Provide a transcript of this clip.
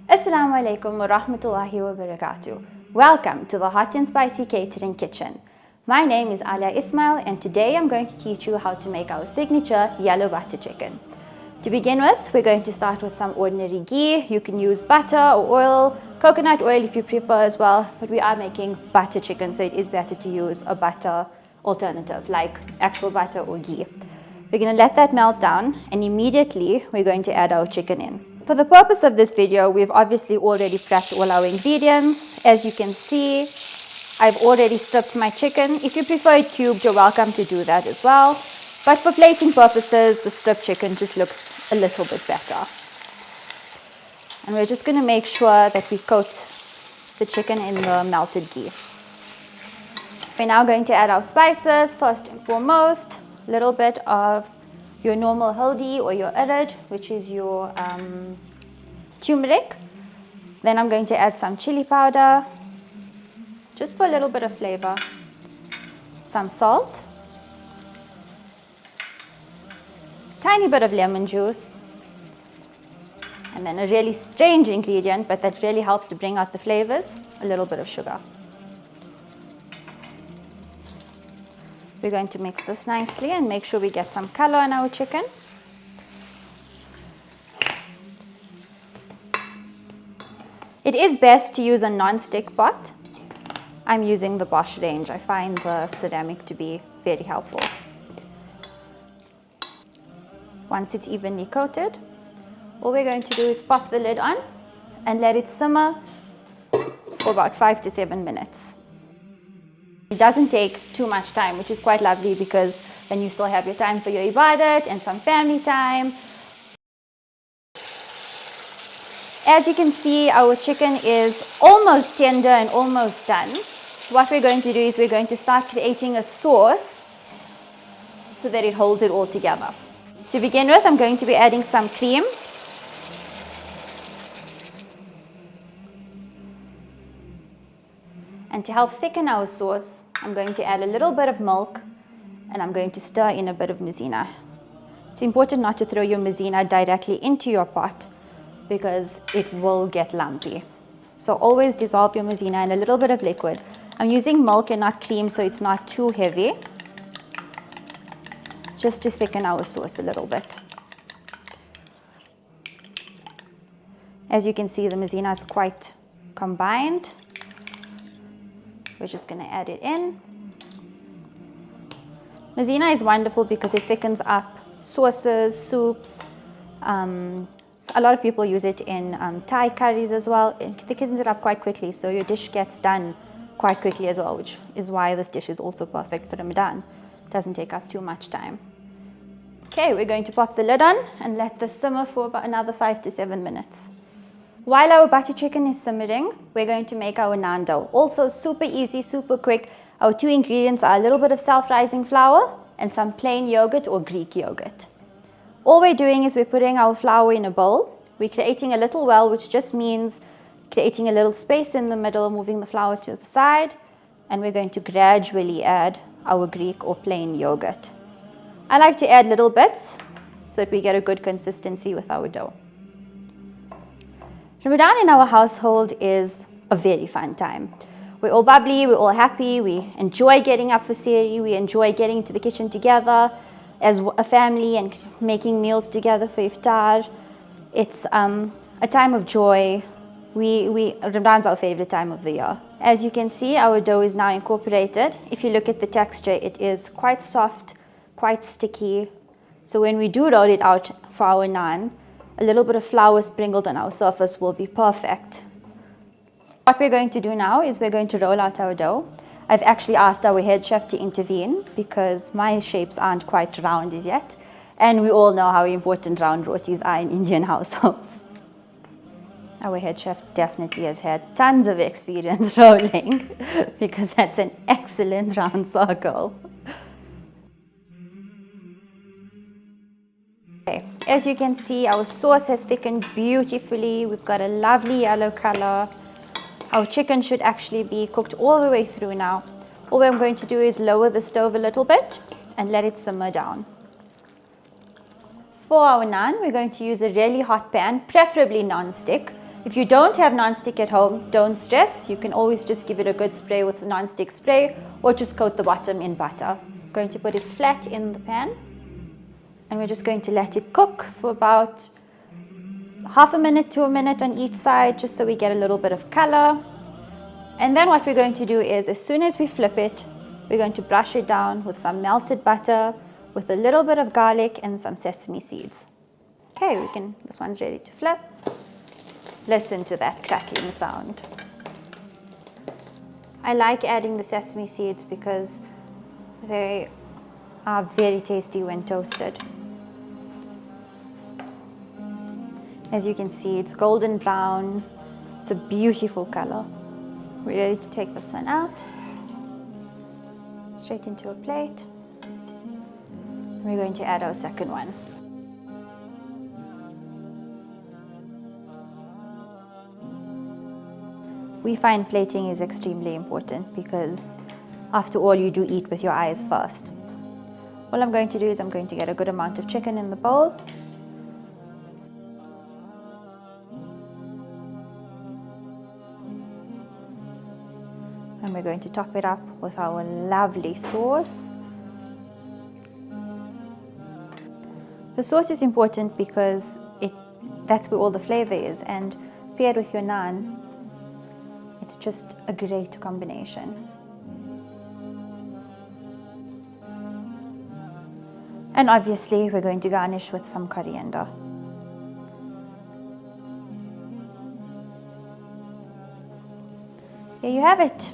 Assalamu alaikum wa rahmatullahi wa barakatuh. Welcome to the Hot and Spicy Catering Kitchen. My name is Alia Ismail and today I'm going to teach you how to make our signature yellow butter chicken. To begin with, we're going to start with some ordinary ghee. You can use butter or oil, coconut oil if you prefer as well, but we are making butter chicken, so it is better to use a butter alternative like actual butter or ghee. We're going to let that melt down and immediately we're going to add our chicken in. For the purpose of this video, we've obviously already prepped all our ingredients. As you can see, I've already stripped my chicken. If you prefer it cubed, you're welcome to do that as well. But for plating purposes, the stripped chicken just looks a little bit better. And we're just going to make sure that we coat the chicken in the melted ghee. We're now going to add our spices. First and foremost, a little bit of your normal haldi or your urad, which is your turmeric. Then I'm going to add some chili powder, just for a little bit of flavor. Some salt, tiny bit of lemon juice, and then a really strange ingredient, but that really helps to bring out the flavors, a little bit of sugar. We're going to mix this nicely and make sure we get some color on our chicken. It is best to use a non-stick pot. I'm using the Bosch range. I find the ceramic to be very helpful. Once it's evenly coated, all we're going to do is pop the lid on and let it simmer for about 5 to 7 minutes. It doesn't take too much time, which is quite lovely because then you still have your time for your ibadat and some family time. As you can see, our chicken is almost tender and almost done. So what we're going to do is we're going to start creating a sauce so that it holds it all together. To begin with, I'm going to be adding some cream. And to help thicken our sauce, I'm going to add a little bit of milk and I'm going to stir in a bit of maizina. It's important not to throw your maizina directly into your pot because it will get lumpy. So always dissolve your maizina in a little bit of liquid. I'm using milk and not cream so it's not too heavy, just to thicken our sauce a little bit. As you can see, the maizina is quite combined. We're just going to add it in. Maizina is wonderful because it thickens up sauces, soups. A lot of people use it in Thai curries as well. It thickens it up quite quickly, so your dish gets done quite quickly as well, which is why this dish is also perfect for Ramadan. It doesn't take up too much time. Okay, we're going to pop the lid on and let this simmer for about another 5 to 7 minutes. While our butter chicken is simmering, we're going to make our naan dough. Also super easy, super quick. Our two ingredients are a little bit of self-rising flour and some plain yogurt or Greek yogurt. All we're doing is we're putting our flour in a bowl. We're creating a little well, which just means creating a little space in the middle, moving the flour to the side, and we're going to gradually add our Greek or plain yogurt. I like to add little bits so that we get a good consistency with our dough. Ramadan in our household is a very fun time. We're all bubbly, we're all happy, we enjoy getting up for sehri, we enjoy getting into the kitchen together as a family and making meals together for iftar. It's a time of joy. Ramadan's our favorite time of the year. As you can see, our dough is now incorporated. If you look at the texture, it is quite soft, quite sticky. So when we do roll it out for our naan, a little bit of flour sprinkled on our surface will be perfect. What we're going to do now is we're going to roll out our dough. I've actually asked our head chef to intervene because my shapes aren't quite round as yet. And we all know how important round rotis are in Indian households. Our head chef definitely has had tons of experience rolling because that's an excellent round circle. Okay. As you can see, our sauce has thickened beautifully. We've got a lovely yellow color. Our chicken should actually be cooked all the way through now. All I'm going to do is lower the stove a little bit and let it simmer down. For our naan, we're going to use a really hot pan, preferably non-stick. If you don't have non-stick at home, don't stress. You can always just give it a good spray with non-stick spray or just coat the bottom in butter. Going to put it flat in the pan and we're just going to let it cook for about half a minute to a minute on each side, just so we get a little bit of color. And then what we're going to do is, as soon as we flip it, we're going to brush it down with some melted butter, with a little bit of garlic and some sesame seeds. Okay, this one's ready to flip. Listen to that crackling sound. I like adding the sesame seeds because they are very tasty when toasted. As you can see, it's golden brown. It's a beautiful color. We're ready to take this one out. Straight into a plate. We're going to add our second one. We find plating is extremely important because after all, you do eat with your eyes first. All I'm going to do is I'm going to get a good amount of chicken in the bowl. And we're going to top it up with our lovely sauce. The sauce is important because that's where all the flavor is, and paired with your naan, it's just a great combination. And obviously, we're going to garnish with some coriander. There you have it.